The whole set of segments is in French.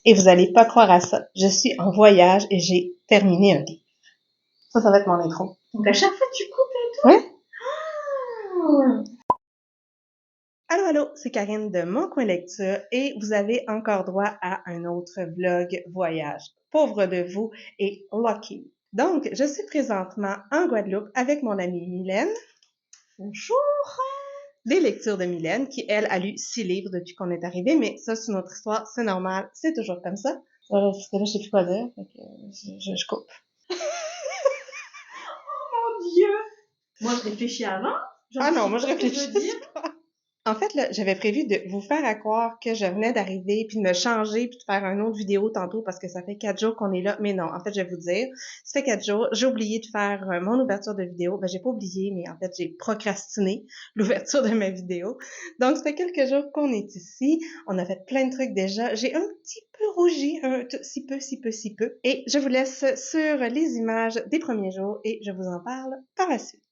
Et vous allez pas croire à ça. Je suis en voyage et j'ai terminé un livre. Ça va être mon intro. Donc à chaque fois, tu coupes et tout? Ouais. Ah. Allô, allô, c'est Karine de Mon Coin Lecture et vous avez encore droit à un autre vlog voyage. Pauvre de vous et lucky. Donc, je suis présentement en Guadeloupe avec mon amie Mylène. Bonjour! Des lectures de Mylène, qui, elle, a lu 6 livres depuis qu'on est arrivé, mais ça, c'est une autre histoire, c'est normal, c'est toujours comme ça. Parce que là, je sais plus quoi dire, fait que je coupe. Oh mon Dieu! Moi, je réfléchis avant. Ah non, moi, je réfléchis ce que je veux dire. pas. En fait, là, j'avais prévu de vous faire à croire que je venais d'arriver, puis de me changer, puis de faire une autre vidéo tantôt, parce que ça fait 4 jours qu'on est là. Mais non, en fait, je vais vous dire, ça fait 4 jours, j'ai oublié de faire mon ouverture de vidéo. Ben, j'ai pas oublié, mais en fait, j'ai procrastiné l'ouverture de ma vidéo. Donc, ça fait quelques jours qu'on est ici. On a fait plein de trucs déjà. J'ai un petit peu rougi, si peu. Et je vous laisse sur les images des premiers jours et je vous en parle par la suite.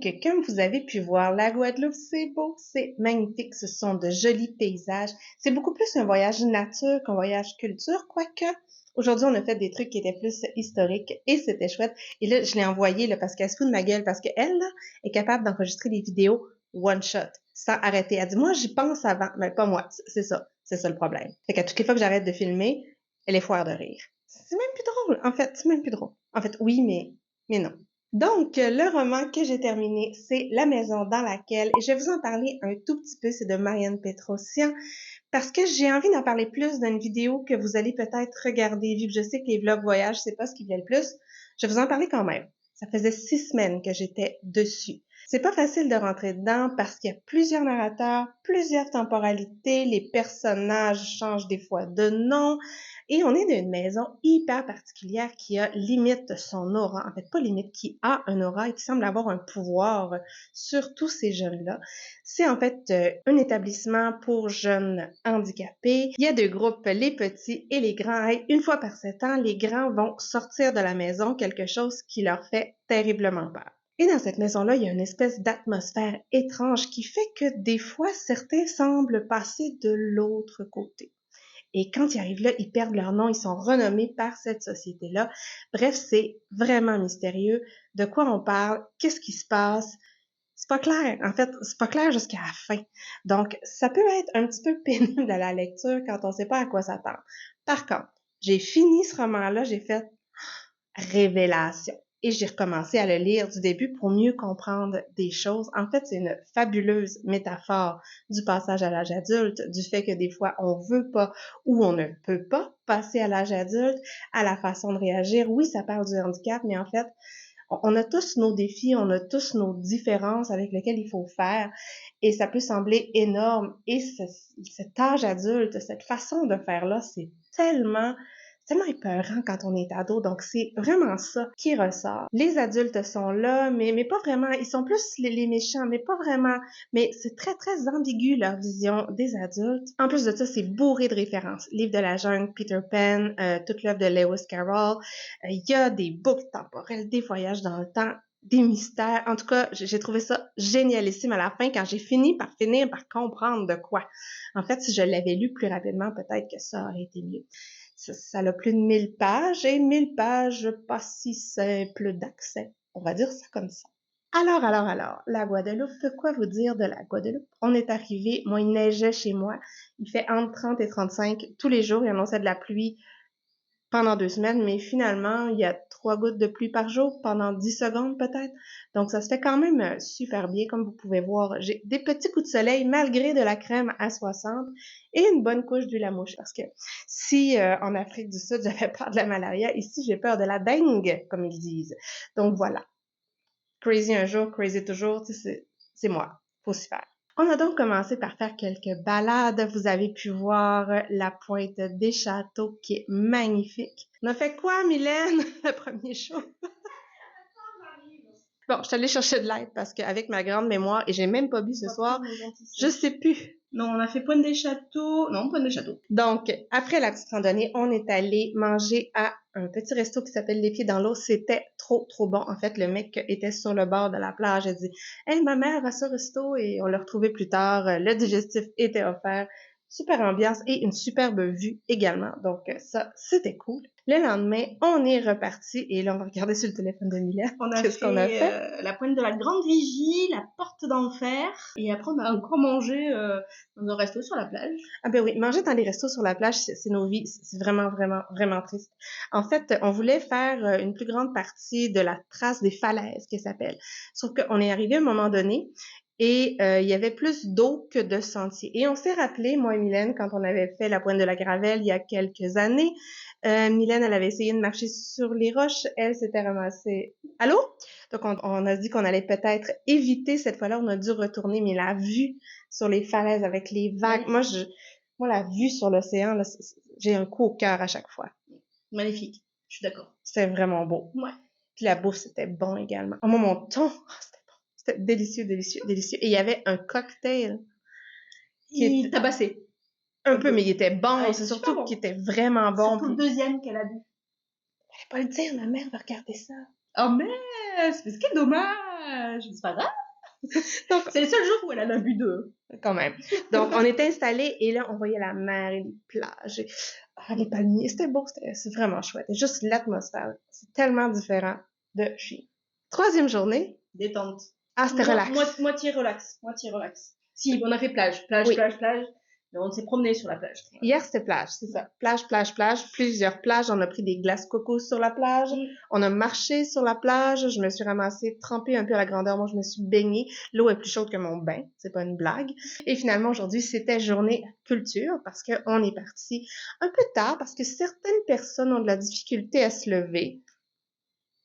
Donc, comme vous avez pu voir, la Guadeloupe, c'est beau, c'est magnifique, ce sont de jolis paysages. C'est beaucoup plus un voyage nature qu'un voyage culture, quoique aujourd'hui, on a fait des trucs qui étaient plus historiques et c'était chouette. Et là, je l'ai envoyé là, parce qu'elle se fout de ma gueule, parce qu'elle là, est capable d'enregistrer des vidéos one shot, sans arrêter. Elle dit, moi, j'y pense avant, mais pas moi. C'est ça le problème. Fait qu'à toutes les fois que j'arrête de filmer, elle est foire de rire. C'est même plus drôle, en fait, c'est même plus drôle. En fait, oui, mais non. Donc, le roman que j'ai terminé, c'est La maison dans laquelle, et je vais vous en parler un tout petit peu, c'est de Marianne Petrosian, parce que j'ai envie d'en parler plus dans une vidéo que vous allez peut-être regarder, vu que je sais que les vlogs voyage, c'est pas ce qui vient le plus. Je vais vous en parler quand même. Ça faisait 6 semaines que j'étais dessus. C'est pas facile de rentrer dedans parce qu'il y a plusieurs narrateurs, plusieurs temporalités, les personnages changent des fois de nom, et on est dans une maison hyper particulière qui a limite son aura, en fait pas limite, qui a un aura et qui semble avoir un pouvoir sur tous ces jeunes-là. C'est en fait un établissement pour jeunes handicapés. Il y a deux groupes, les petits et les grands. Et une fois par 7 ans, les grands vont sortir de la maison, quelque chose qui leur fait terriblement peur. Et dans cette maison-là, il y a une espèce d'atmosphère étrange qui fait que des fois, certains semblent passer de l'autre côté. Et quand ils arrivent là, ils perdent leur nom, ils sont renommés par cette société-là. Bref, c'est vraiment mystérieux. De quoi on parle? Qu'est-ce qui se passe? C'est pas clair. En fait, c'est pas clair jusqu'à la fin. Donc, ça peut être un petit peu pénible à la lecture quand on sait pas à quoi s'attendre. Par contre, j'ai fini ce roman-là, j'ai fait révélation. Et j'ai recommencé à le lire du début pour mieux comprendre des choses. En fait, c'est une fabuleuse métaphore du passage à l'âge adulte, du fait que des fois, on veut pas ou on ne peut pas passer à l'âge adulte, à la façon de réagir. Oui, ça parle du handicap, mais en fait, on a tous nos défis, on a tous nos différences avec lesquelles il faut faire, et ça peut sembler énorme. Et cet âge adulte, cette façon de faire là, c'est tellement épeurant quand on est ado. Donc, c'est vraiment ça qui ressort. Les adultes sont là, mais pas vraiment. Ils sont plus les méchants, mais pas vraiment. Mais c'est très, très ambigu, leur vision des adultes. En plus de ça, c'est bourré de références. Livre de la jungle, Peter Pan, toute l'œuvre de Lewis Carroll. Il y a des boucles temporelles, des voyages dans le temps, des mystères. En tout cas, j'ai trouvé ça génialissime à la fin quand j'ai fini par comprendre de quoi. En fait, si je l'avais lu plus rapidement, peut-être que ça aurait été mieux. Ça a plus de 1000 pages, et 1000 pages pas si simples d'accès. On va dire ça comme ça. Alors, la Guadeloupe, quoi vous dire de la Guadeloupe? On est arrivé, moi, il neigeait chez moi. Il fait entre 30 et 35 tous les jours. Il annonçait de la pluie pendant 2 semaines, mais finalement, il y a 3 gouttes de pluie par jour pendant 10 secondes peut-être. Donc, ça se fait quand même super bien, comme vous pouvez voir. J'ai des petits coups de soleil malgré de la crème à 60 et une bonne couche d'huile à mouche. Parce que si en Afrique du Sud, j'avais peur de la malaria, ici, j'ai peur de la dengue, comme ils disent. Donc, voilà. Crazy un jour, crazy toujours, c'est moi. Faut s'y faire. On a donc commencé par faire quelques balades. Vous avez pu voir la pointe des châteaux qui est magnifique. On a fait quoi, Mylène, le premier show? Bon, je suis allée chercher de l'aide parce qu'avec ma grande mémoire, et j'ai même pas bu ce soir, je sais plus. Non, on a fait Pointe des Châteaux. Non, Pointe des Châteaux. Donc, après la petite randonnée, on est allé manger à un petit resto qui s'appelle Les Pieds dans l'eau. C'était trop, trop bon. En fait, le mec était sur le bord de la plage. Il a dit, « Hey, ma mère va sur ce resto » et on l'a retrouvé plus tard. Le digestif était offert. Super ambiance et une superbe vue également. Donc, ça, c'était cool. Le lendemain, on est reparti et là, on va regarder sur le téléphone de Mylène. On a Qu'est-ce qu'on a fait? la pointe de la Grande Vigie, la Porte d'Enfer, et après on a encore mangé dans un resto sur la plage. Ah ben oui, manger dans les restos sur la plage, c'est nos vies. C'est vraiment, vraiment, vraiment triste. En fait, on voulait faire une plus grande partie de la trace des falaises, qui s'appelle. Sauf qu'on est arrivé à un moment donné et il y avait plus d'eau que de sentiers. Et on s'est rappelé, moi et Mylène, quand on avait fait la pointe de la Gravelle il y a quelques années, Mylène, elle avait essayé de marcher sur les roches. Elle s'était ramassée. Allô? Donc, on a dit qu'on allait peut-être éviter cette fois-là. On a dû retourner, mais la vue sur les falaises avec les vagues. Moi, la vue sur l'océan, là, j'ai un coup au cœur à chaque fois. Magnifique. Je suis d'accord. C'était vraiment beau. Ouais. Puis la bouffe, c'était bon également. Oh, moi, mon thon, c'était bon. C'était délicieux, délicieux, délicieux. Et il y avait un cocktail qui est tabassé. Un peu, mais il était bon. Ah, c'est surtout bon. qu'il était vraiment bon. Surtout le deuxième qu'elle a bu. Fallait pas le dire, ma mère va regarder ça. Oh mince, mais quel dommage. C'est pas grave. Donc, C'est les seuls jours où elle en a vu 2. quand même. Donc, on était installés et là, on voyait la mer et les plages et les palmiers. C'était beau, c'est vraiment chouette. Et juste l'atmosphère, c'est tellement différent de chez. Troisième journée. Détente. Ah, c'était relax. Moitié relax. Moitié relax. Si, on a fait plage. Plage, Oui. plage, plage. Mais on s'est promené sur la plage. Hier, c'était plage, c'est ça. Plage, plage, plage. Plusieurs plages. On a pris des glaces coco sur la plage. On a marché sur la plage. Je me suis ramassée, trempée un peu à la grandeur. Moi, je me suis baignée. L'eau est plus chaude que mon bain. C'est pas une blague. Et finalement, aujourd'hui, c'était journée culture parce qu'on est parti un peu tard parce que certaines personnes ont de la difficulté à se lever.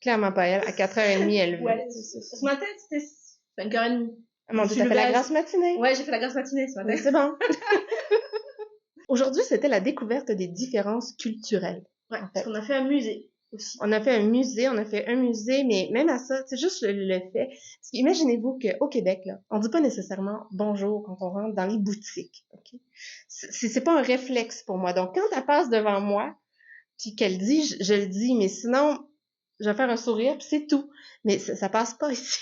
Clairement pas elle. À 4h30, elle Ouais. Ce matin, c'était 5h30. Mon Dieu, t'as fait la grasse matinée. Ouais, j'ai fait la grasse matinée ce matin. Oui, c'est bon. Aujourd'hui, c'était la découverte des différences culturelles. Ouais, parce qu'on a fait un musée aussi. On a fait un musée, mais même à ça, c'est juste le fait. Parce qu'imaginez-vous qu'au Québec, là, on dit pas nécessairement bonjour quand on rentre dans les boutiques, ok? C'est pas un réflexe pour moi. Donc, quand elle passe devant moi, puis qu'elle dit, je le dis, mais sinon, je vais faire un sourire, puis c'est tout. Mais ça passe pas ici.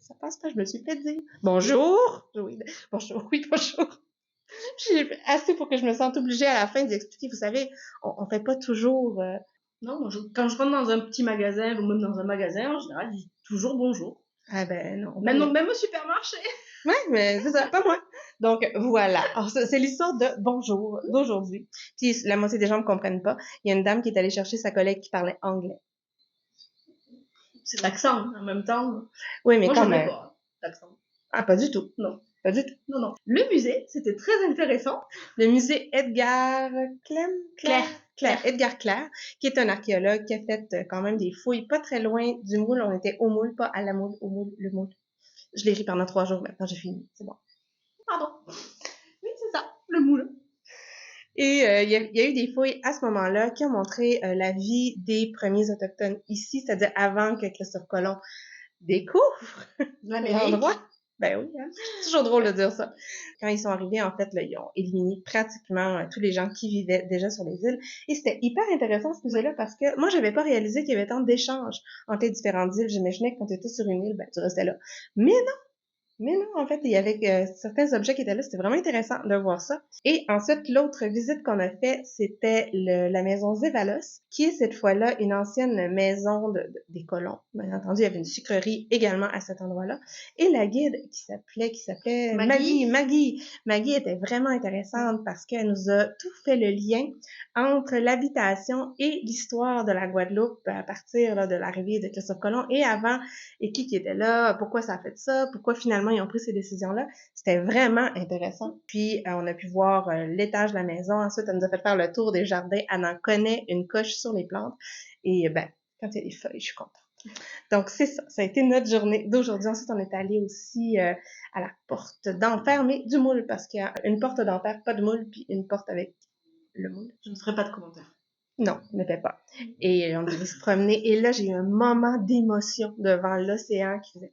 Ça passe pas, je me suis fait dire. Bonjour! Oui, bonjour, oui, bonjour. J'ai assez pour que je me sente obligée à la fin d'y expliquer. Vous savez, on fait pas toujours... Non, quand je rentre dans un petit magasin, ou même dans un magasin, en général, je dis toujours bonjour. Ah ben non. Même au supermarché. Ouais, mais c'est ça, pas moi. Donc, voilà. Alors, c'est l'histoire de bonjour d'aujourd'hui. Puis, la moitié des gens me comprennent pas. Il y a une dame qui est allée chercher sa collègue qui parlait anglais. C'est l'accent, en même temps. Oui, mais moi, quand j'en ai même. pas, l'accent. Ah, pas du tout. Non. Pas du tout. Non, non. Le musée, c'était très intéressant. Le musée Edgar Claire. Edgar Claire, qui est un archéologue qui a fait quand même des fouilles pas très loin du moule. On était au moule, pas à la moule, au moule, le moule. Je l'ai ri pendant 3 jours, maintenant j'ai fini. C'est bon. Pardon. Oui, c'est ça, le moule. Et il y a eu des fouilles à ce moment-là qui ont montré la vie des premiers autochtones ici, c'est-à-dire avant que Christophe Colomb découvre l'endroit. Ben oui, hein? C'est toujours drôle de dire ça. Quand ils sont arrivés, en fait, là, ils ont éliminé pratiquement tous les gens qui vivaient déjà sur les îles. Et c'était hyper intéressant ce musée-là parce que moi, j'avais pas réalisé qu'il y avait tant d'échanges entre les différentes îles. J'imaginais que quand tu étais sur une île, ben tu restais là. Mais non, en fait, il y avait certains objets qui étaient là. C'était vraiment intéressant de voir ça. Et ensuite, l'autre visite qu'on a fait, c'était la maison Zévalos, qui est cette fois-là une ancienne maison des colons. Bien entendu, il y avait une sucrerie également à cet endroit-là. Et la guide qui s'appelait Maggie était vraiment intéressante parce qu'elle nous a tout fait le lien entre l'habitation et l'histoire de la Guadeloupe à partir là, de l'arrivée de Christophe Colomb et avant, et qui était là, pourquoi ça a fait ça, pourquoi finalement ils ont pris ces décisions-là. C'était vraiment intéressant. Puis, on a pu voir l'étage de la maison. Ensuite, elle nous a fait faire le tour des jardins. Elle en connaît une coche sur les plantes. Et ben, quand il y a des feuilles, je suis contente. Donc, c'est ça. Ça a été notre journée d'aujourd'hui. Ensuite, on est allé aussi à la porte d'enfer, mais du moule, parce qu'il y a une porte d'enfer, pas de moule, puis une porte avec le moule. Je ne ferai pas de commentaire. Non, ne fait pas. Et on devait se promener. Et là, j'ai eu un moment d'émotion devant l'océan qui faisait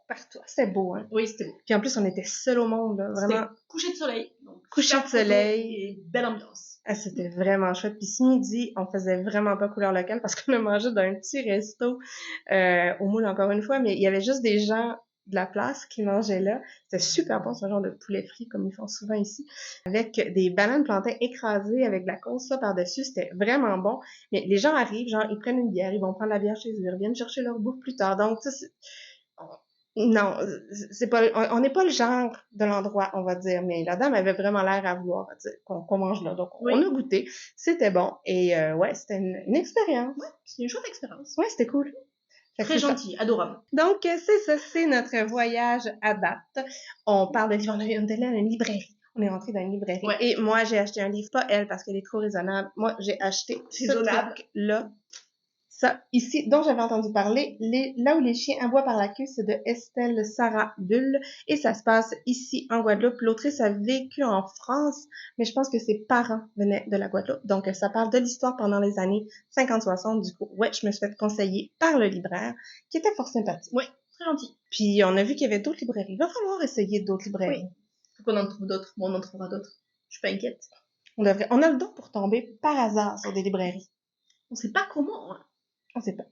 partout. C'était beau, hein? Oui, c'était beau. Puis en plus, on était seuls au monde, là. Vraiment. Coucher de soleil. Coucher de soleil. Et belle ambiance. Ah, c'était vraiment chouette. Puis ce midi, on faisait vraiment pas couleur locale parce qu'on a mangé dans un petit resto au moule encore une fois, mais il y avait juste des gens de la place qui mangeaient là. C'était super bon, ce genre de poulet frit comme ils font souvent ici, avec des bananes plantains écrasées avec de la sauce ça par-dessus. C'était vraiment bon. Mais les gens arrivent, genre ils prennent une bière, ils vont prendre la bière chez eux, ils reviennent chercher leur bouffe plus tard. Donc, tu sais, non, c'est pas, on n'est pas le genre de l'endroit, on va dire, mais la dame avait vraiment l'air à vouloir qu'on mange là. Donc, on a goûté. C'était bon. Et, ouais, c'était une expérience. Ouais, c'était une chouette expérience. Ouais, c'était cool. Très gentil, adorable. Donc, c'est ça, c'est notre voyage à date. On parle de livres, on est allé à une librairie. On est rentré dans une librairie. Ouais. Et moi, j'ai acheté un livre, pas elle, parce qu'elle est trop raisonnable. Moi, j'ai acheté ce truc-là. Ça, ici, dont j'avais entendu parler, là où les chiens aboient par la queue, c'est de Estelle Sarah Bull, et ça se passe ici en Guadeloupe. L'autrice a vécu en France, mais je pense que ses parents venaient de la Guadeloupe. Donc, ça parle de l'histoire pendant les années 50-60. Du coup, ouais, je me suis fait conseiller par le libraire, qui était fort sympathique. Oui, très gentil. Puis, on a vu qu'il y avait d'autres librairies. Il va falloir essayer d'autres librairies. Oui. Faut qu'on en trouve d'autres. Bon, on en trouvera d'autres. Je suis pas inquiète. On a le don pour tomber par hasard sur des librairies. On sait pas comment, hein. On sait pas.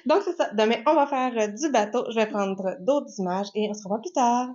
Donc, c'est ça. Demain, on va faire du bateau. Je vais prendre d'autres images et on se revoit plus tard.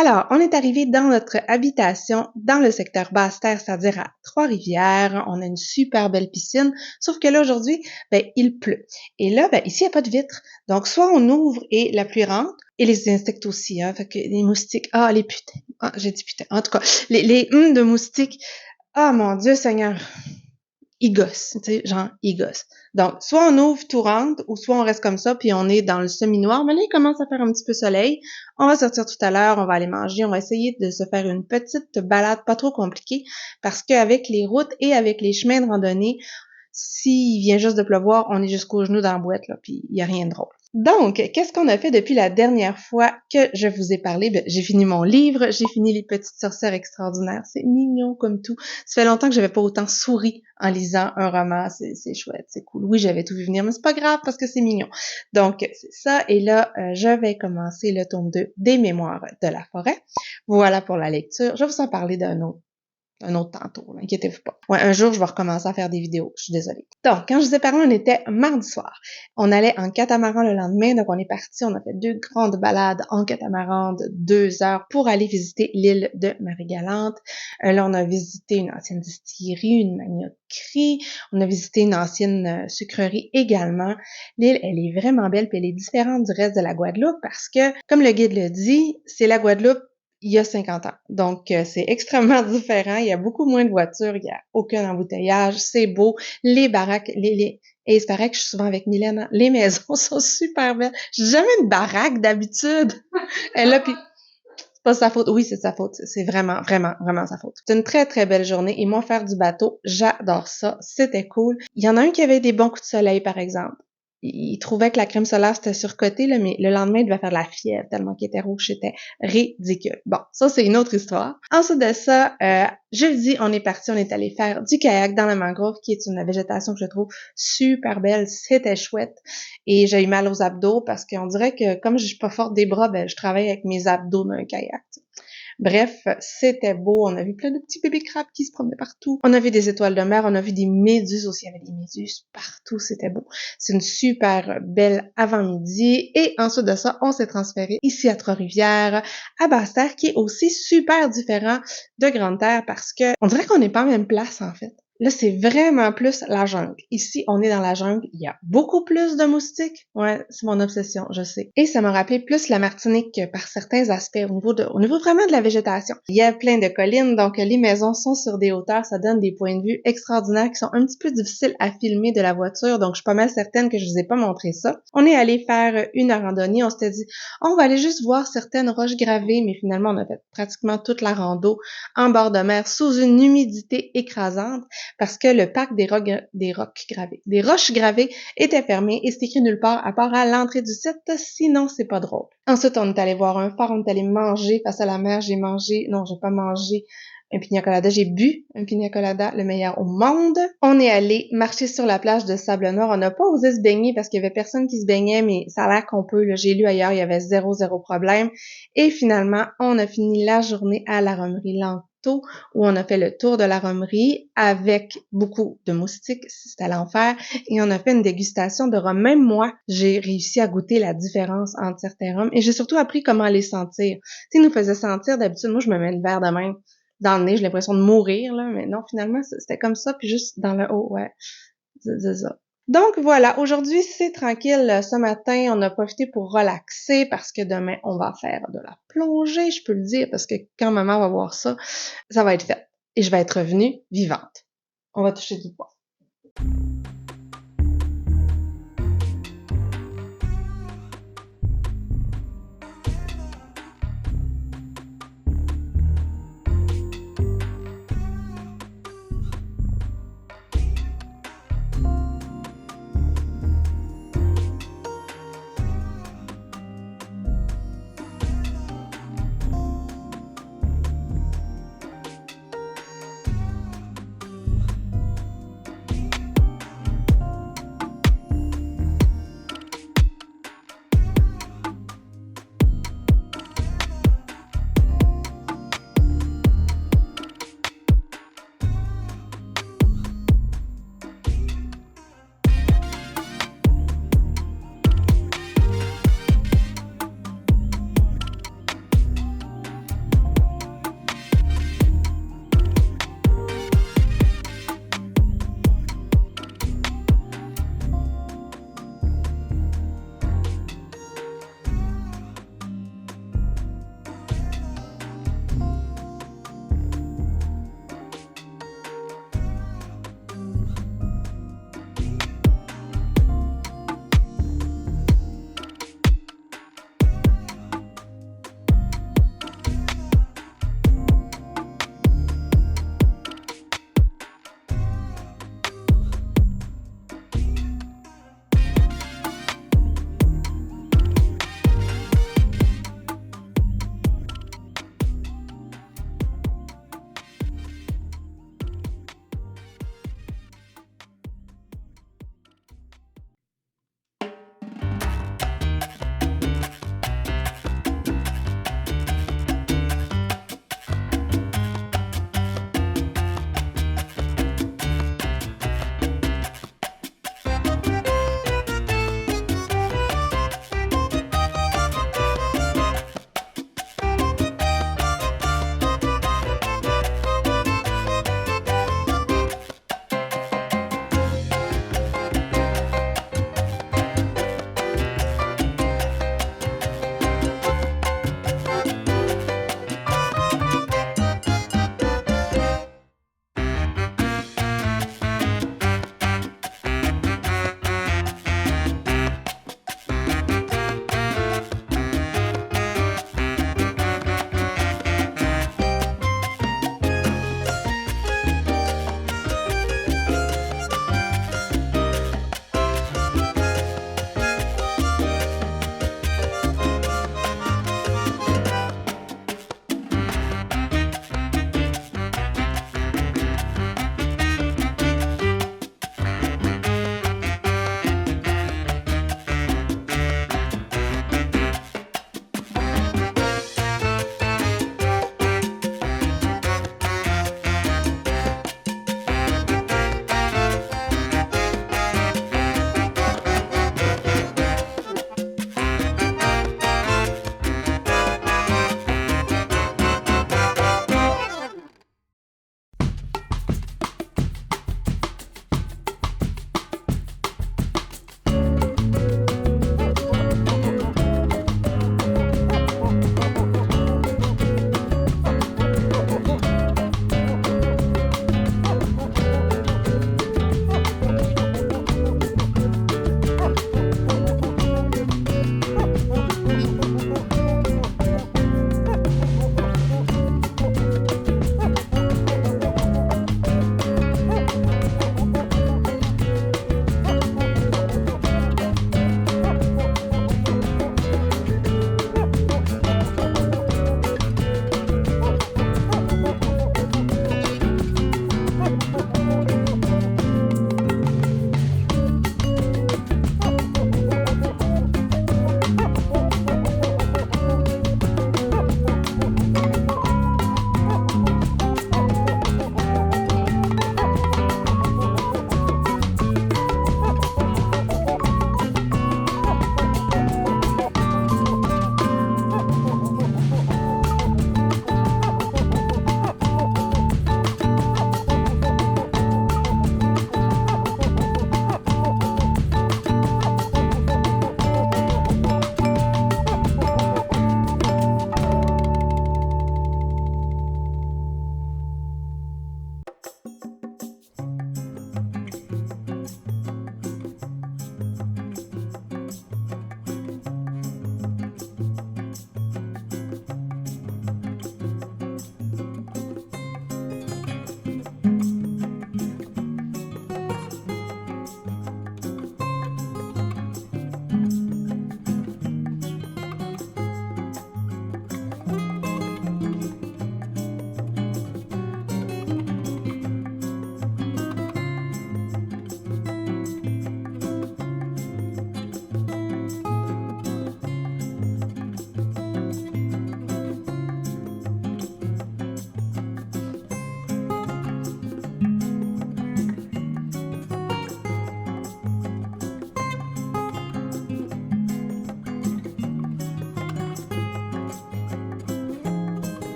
Alors, on est arrivé dans notre habitation dans le secteur Basse-Terre, c'est-à-dire à Trois-Rivières. On a une super belle piscine, sauf que là, aujourd'hui, il pleut. Et là, ici, il n'y a pas de vitre. Donc, soit on ouvre et la pluie rentre, et les insectes aussi, hein, fait que les moustiques, les putains, j'ai dit putain, en tout cas, les de moustiques, mon Dieu Seigneur, il gosse, tu sais, genre, il gosse. Donc, soit on ouvre tout rentre, ou soit on reste comme ça, puis on est dans le semi-noir. Mais là, il commence à faire un petit peu soleil. On va sortir tout à l'heure, on va aller manger, on va essayer de se faire une petite balade pas trop compliquée, parce qu'avec les routes et avec les chemins de randonnée, s'il vient juste de pleuvoir, on est jusqu'aux genoux dans la boîte, là, puis il y a rien de drôle. Donc, qu'est-ce qu'on a fait depuis la dernière fois que je vous ai parlé? Ben, j'ai fini mon livre, j'ai fini Les Petites Sorcières Extraordinaires. C'est mignon comme tout. Ça fait longtemps que j'avais pas autant souri en lisant un roman. C'est chouette, c'est cool. Oui, j'avais tout vu venir, mais c'est pas grave parce que c'est mignon. Donc, c'est ça. Et là, je vais commencer le tome 2 des Mémoires de la forêt. Voilà pour la lecture. Je vais vous en parler un autre tantôt, inquiétez-vous pas. Ouais, un jour, je vais recommencer à faire des vidéos, je suis désolée. Donc, quand je vous ai parlé, on était mardi soir. On allait en catamaran le lendemain, donc on est parti, on a fait 2 grandes balades en catamaran de 2 heures pour aller visiter l'île de Marie-Galante. Là, on a visité une ancienne distillerie, une manioquerie, on a visité une ancienne sucrerie également. L'île, elle est vraiment belle, puis elle est différente du reste de la Guadeloupe parce que, comme le guide le dit, c'est la Guadeloupe il y a 50 ans. Donc, c'est extrêmement différent. Il y a beaucoup moins de voitures. Il n'y a aucun embouteillage. C'est beau. Les baraques, et c'est pareil que je suis souvent avec Mylène. Hein. Les maisons sont super belles. J'ai jamais une baraque d'habitude. Elle a, puis c'est pas sa faute. Oui, c'est sa faute. C'est vraiment, vraiment, vraiment sa faute. C'est une très, très belle journée. Et moi, faire du bateau, j'adore ça. C'était cool. Il y en a un qui avait des bons coups de soleil, par exemple. Il trouvait que la crème solaire, c'était surcoté, là, mais le lendemain, il devait faire de la fièvre tellement qu'il était rouge. C'était ridicule. Bon, ça, c'est une autre histoire. Ensuite de ça, jeudi, on est parti, on est allé faire du kayak dans la mangrove, qui est une végétation que je trouve super belle. C'était chouette. Et j'ai eu mal aux abdos parce qu'on dirait que comme je suis pas forte des bras, ben, je travaille avec mes abdos dans un kayak. Bref, c'était beau. On a vu plein de petits bébés crabes qui se promenaient partout. On a vu des étoiles de mer. On a vu des méduses aussi. Il y avait des méduses partout. C'était beau. C'est une super belle avant-midi. Et ensuite de ça, on s'est transféré ici à Trois-Rivières, à Basse-Terre, qui est aussi super différent de Grande-Terre parce que on dirait qu'on n'est pas en même place, en fait. Là, c'est vraiment plus la jungle. Ici, on est dans la jungle. Il y a beaucoup plus de moustiques. Ouais, c'est mon obsession, je sais. Et ça m'a rappelé plus la Martinique par certains aspects au niveau vraiment de la végétation. Il y a plein de collines, donc les maisons sont sur des hauteurs. Ça donne des points de vue extraordinaires qui sont un petit peu difficiles à filmer de la voiture. Donc, je suis pas mal certaine que je vous ai pas montré ça. On est allé faire une randonnée. On s'était dit, on va aller juste voir certaines roches gravées, mais finalement, on a fait pratiquement toute la rando en bord de mer sous une humidité écrasante. Parce que le parc des roches gravées était fermé et c'est écrit nulle part à part à l'entrée du site, sinon c'est pas drôle. Ensuite, on est allé voir un phare, on est allé manger face à la mer, j'ai pas mangé un pina colada, j'ai bu un pina colada, le meilleur au monde. On est allé marcher sur la plage de Sable Noir, on n'a pas osé se baigner parce qu'il y avait personne qui se baignait, mais ça a l'air qu'on peut, là, j'ai lu ailleurs, il y avait zéro problème. Et finalement, on a fini la journée à la Romerie Lanto, où on a fait le tour de la romerie avec beaucoup de moustiques, c'était l'enfer, et on a fait une dégustation de rhum. Même moi, j'ai réussi à goûter la différence entre certains rhums, et j'ai surtout appris comment les sentir. Tu sais, nous faisait sentir, d'habitude, moi, je me mets le verre de même dans le nez, j'ai l'impression de mourir, là, mais non, finalement, c'était comme ça, puis juste dans le haut, ouais, c'est ça. Donc voilà, aujourd'hui c'est tranquille. Ce matin, on a profité pour relaxer parce que demain, on va faire de la plongée, je peux le dire, parce que quand maman va voir ça, ça va être fait. Et je vais être revenue vivante. On va toucher du bois.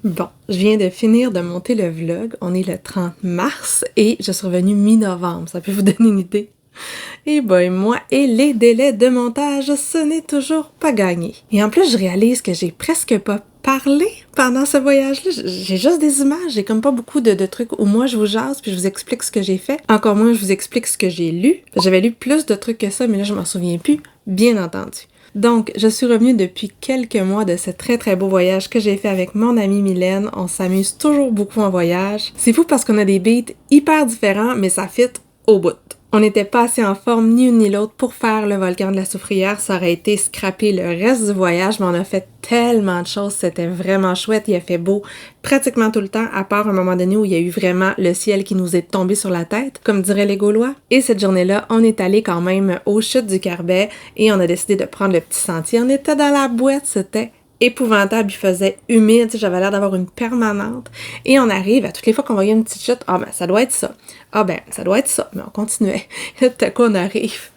Bon, je viens de finir de monter le vlog. On est le 30 mars et je suis revenue mi-novembre. Ça peut vous donner une idée. Et boy, moi et les délais de montage, ce n'est toujours pas gagné. Et en plus, je réalise que j'ai presque pas parlé pendant ce voyage-là. J'ai juste des images, j'ai comme pas beaucoup de trucs où moi je vous jase puis je vous explique ce que j'ai fait. Encore moins, je vous explique ce que j'ai lu. J'avais lu plus de trucs que ça, mais là, je m'en souviens plus, bien entendu. Donc, je suis revenue depuis quelques mois de ce très très beau voyage que j'ai fait avec mon amie Mylène. On s'amuse toujours beaucoup en voyage. C'est fou parce qu'on a des beats hyper différents, mais ça fit au bout. On n'était pas assez en forme ni une ni l'autre pour faire le volcan de la Soufrière. Ça aurait été scraper le reste du voyage, mais on a fait tellement de choses. C'était vraiment chouette. Il a fait beau pratiquement tout le temps, à part un moment donné où il y a eu vraiment le ciel qui nous est tombé sur la tête, comme diraient les Gaulois. Et cette journée-là, on est allé quand même aux chutes du Carbet et on a décidé de prendre le petit sentier. On était dans la boîte, c'était épouvantable, il faisait humide, j'avais l'air d'avoir une permanente. Et on arrive, à toutes les fois qu'on voyait une petite chute, ah ben ça doit être ça. Ah ben ça doit être ça. Mais on continuait. Et tout à coup on arrive.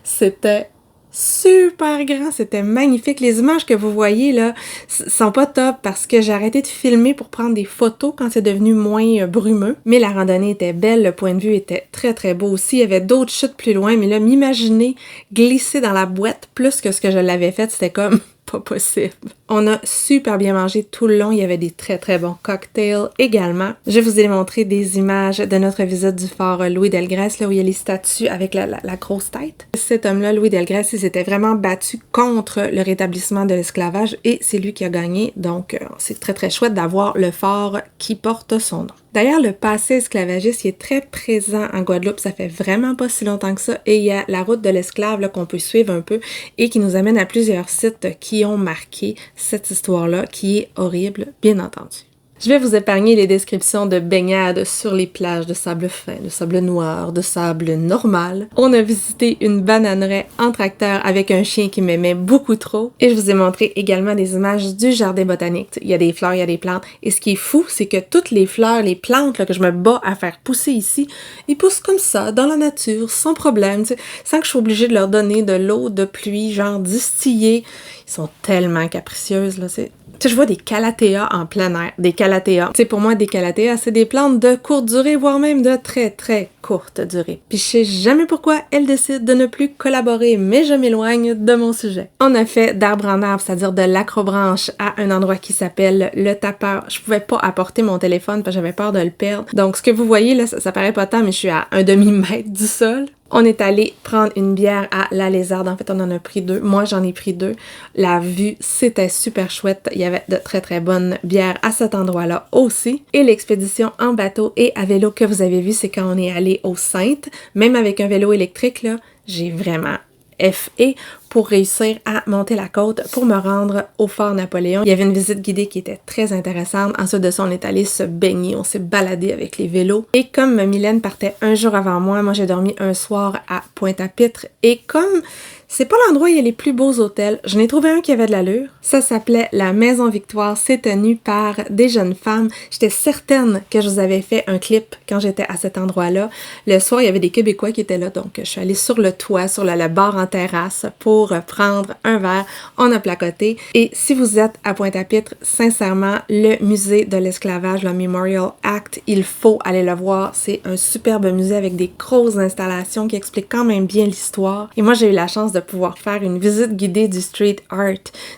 C'était super grand, c'était magnifique. Les images que vous voyez là sont pas top parce que j'ai arrêté de filmer pour prendre des photos quand c'est devenu moins brumeux. Mais la randonnée était belle, le point de vue était très très beau aussi. Il y avait d'autres chutes plus loin, mais là, m'imaginer glisser dans la boîte plus que ce que je l'avais fait, c'était comme pas possible. On a super bien mangé tout le long. Il y avait des très très bons cocktails également. Je vous ai montré des images de notre visite du fort Louis Delgrès, là où il y a les statues avec la grosse tête. Cet homme-là, Louis Delgrès, il s'était vraiment battu contre le rétablissement de l'esclavage et c'est lui qui a gagné. Donc, c'est très très chouette d'avoir le fort qui porte son nom. D'ailleurs, le passé esclavagiste, il est très présent en Guadeloupe. Ça fait vraiment pas si longtemps que ça. Et il y a la route de l'esclave là, qu'on peut suivre un peu et qui nous amène à plusieurs sites qui ont marqué cette histoire-là, qui est horrible, bien entendu. Je vais vous épargner les descriptions de baignades sur les plages de sable fin, de sable noir, de sable normal. On a visité une bananeraie en tracteur avec un chien qui m'aimait beaucoup trop. Et je vous ai montré également des images du jardin botanique. Il y a des fleurs, il y a des plantes. Et ce qui est fou, c'est que toutes les fleurs, les plantes là, que je me bats à faire pousser ici, ils poussent comme ça, dans la nature, sans problème, sans que je sois obligée de leur donner de l'eau de pluie, genre distillée. Ils sont tellement capricieuses, là, Tu sais, je vois des calatheas en plein air, des calatheas. Tu sais, pour moi, des calatheas, c'est des plantes de courte durée, voire même de très, très courte durée. Puis je sais jamais pourquoi elles décident de ne plus collaborer, mais je m'éloigne de mon sujet. On a fait d'arbre en arbre, c'est-à-dire de l'acrobranche à un endroit qui s'appelle le tapeur. Je pouvais pas apporter mon téléphone parce que j'avais peur de le perdre. Donc, ce que vous voyez là, ça paraît pas tant, mais je suis à un demi-mètre du sol. On est allé prendre une bière à La Lézarde. En fait, on en a pris 2. Moi, j'en ai pris 2. La vue, c'était super chouette. Il y avait de très, très bonnes bières à cet endroit-là aussi. Et l'expédition en bateau et à vélo que vous avez vu, c'est quand on est allé aux Saintes. Même avec un vélo électrique, là, j'ai vraiment FE pour réussir à monter la côte pour me rendre au fort Napoléon. Il y avait une visite guidée qui était très intéressante. Ensuite de ça, on est allé se baigner, on s'est baladé avec les vélos. Et comme Mylène partait un jour avant moi j'ai dormi un soir à Pointe-à-Pitre. Et comme c'est pas l'endroit où il y a les plus beaux hôtels, j'en ai trouvé un qui avait de l'allure. Ça s'appelait la Maison Victoire. C'est tenu par des jeunes femmes. J'étais certaine que je vous avais fait un clip quand j'étais à cet endroit-là. Le soir, il y avait des Québécois qui étaient là, donc je suis allée sur le toit, sur le bar en terrasse pour prendre un verre. On a placoté. Et si vous êtes à Pointe-à-Pitre, sincèrement, le musée de l'esclavage, le Memorial Act, il faut aller le voir. C'est un superbe musée avec des grosses installations qui expliquent quand même bien l'histoire. Et moi, j'ai eu la chance de pouvoir faire une visite guidée du street art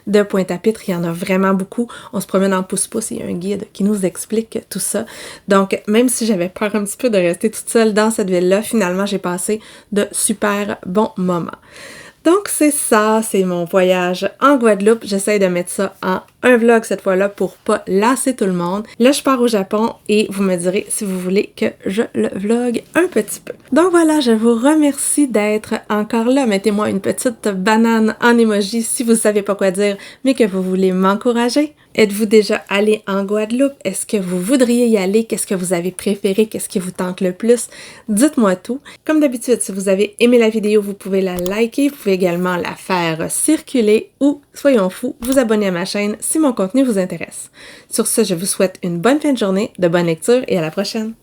de Pointe-à-Pitre. Il y en a vraiment beaucoup. On se promène en pouce-pouce. Il y a un guide qui nous explique tout ça. Donc, même si j'avais peur un petit peu de rester toute seule dans cette ville-là, finalement, j'ai passé de super bons moments. Donc c'est ça, c'est mon voyage en Guadeloupe. J'essaie de mettre ça en un vlog cette fois-là pour pas lasser tout le monde. Là, je pars au Japon et vous me direz si vous voulez que je le vlog un petit peu. Donc voilà, je vous remercie d'être encore là. Mettez-moi une petite banane en emoji si vous savez pas quoi dire, mais que vous voulez m'encourager. Êtes-vous déjà allé en Guadeloupe? Est-ce que vous voudriez y aller? Qu'est-ce que vous avez préféré? Qu'est-ce qui vous tente le plus? Dites-moi tout. Comme d'habitude, si vous avez aimé la vidéo, vous pouvez la liker. Vous pouvez également la faire circuler ou, soyons fous, vous abonner à ma chaîne si mon contenu vous intéresse. Sur ce, je vous souhaite une bonne fin de journée, de bonne lecture et à la prochaine!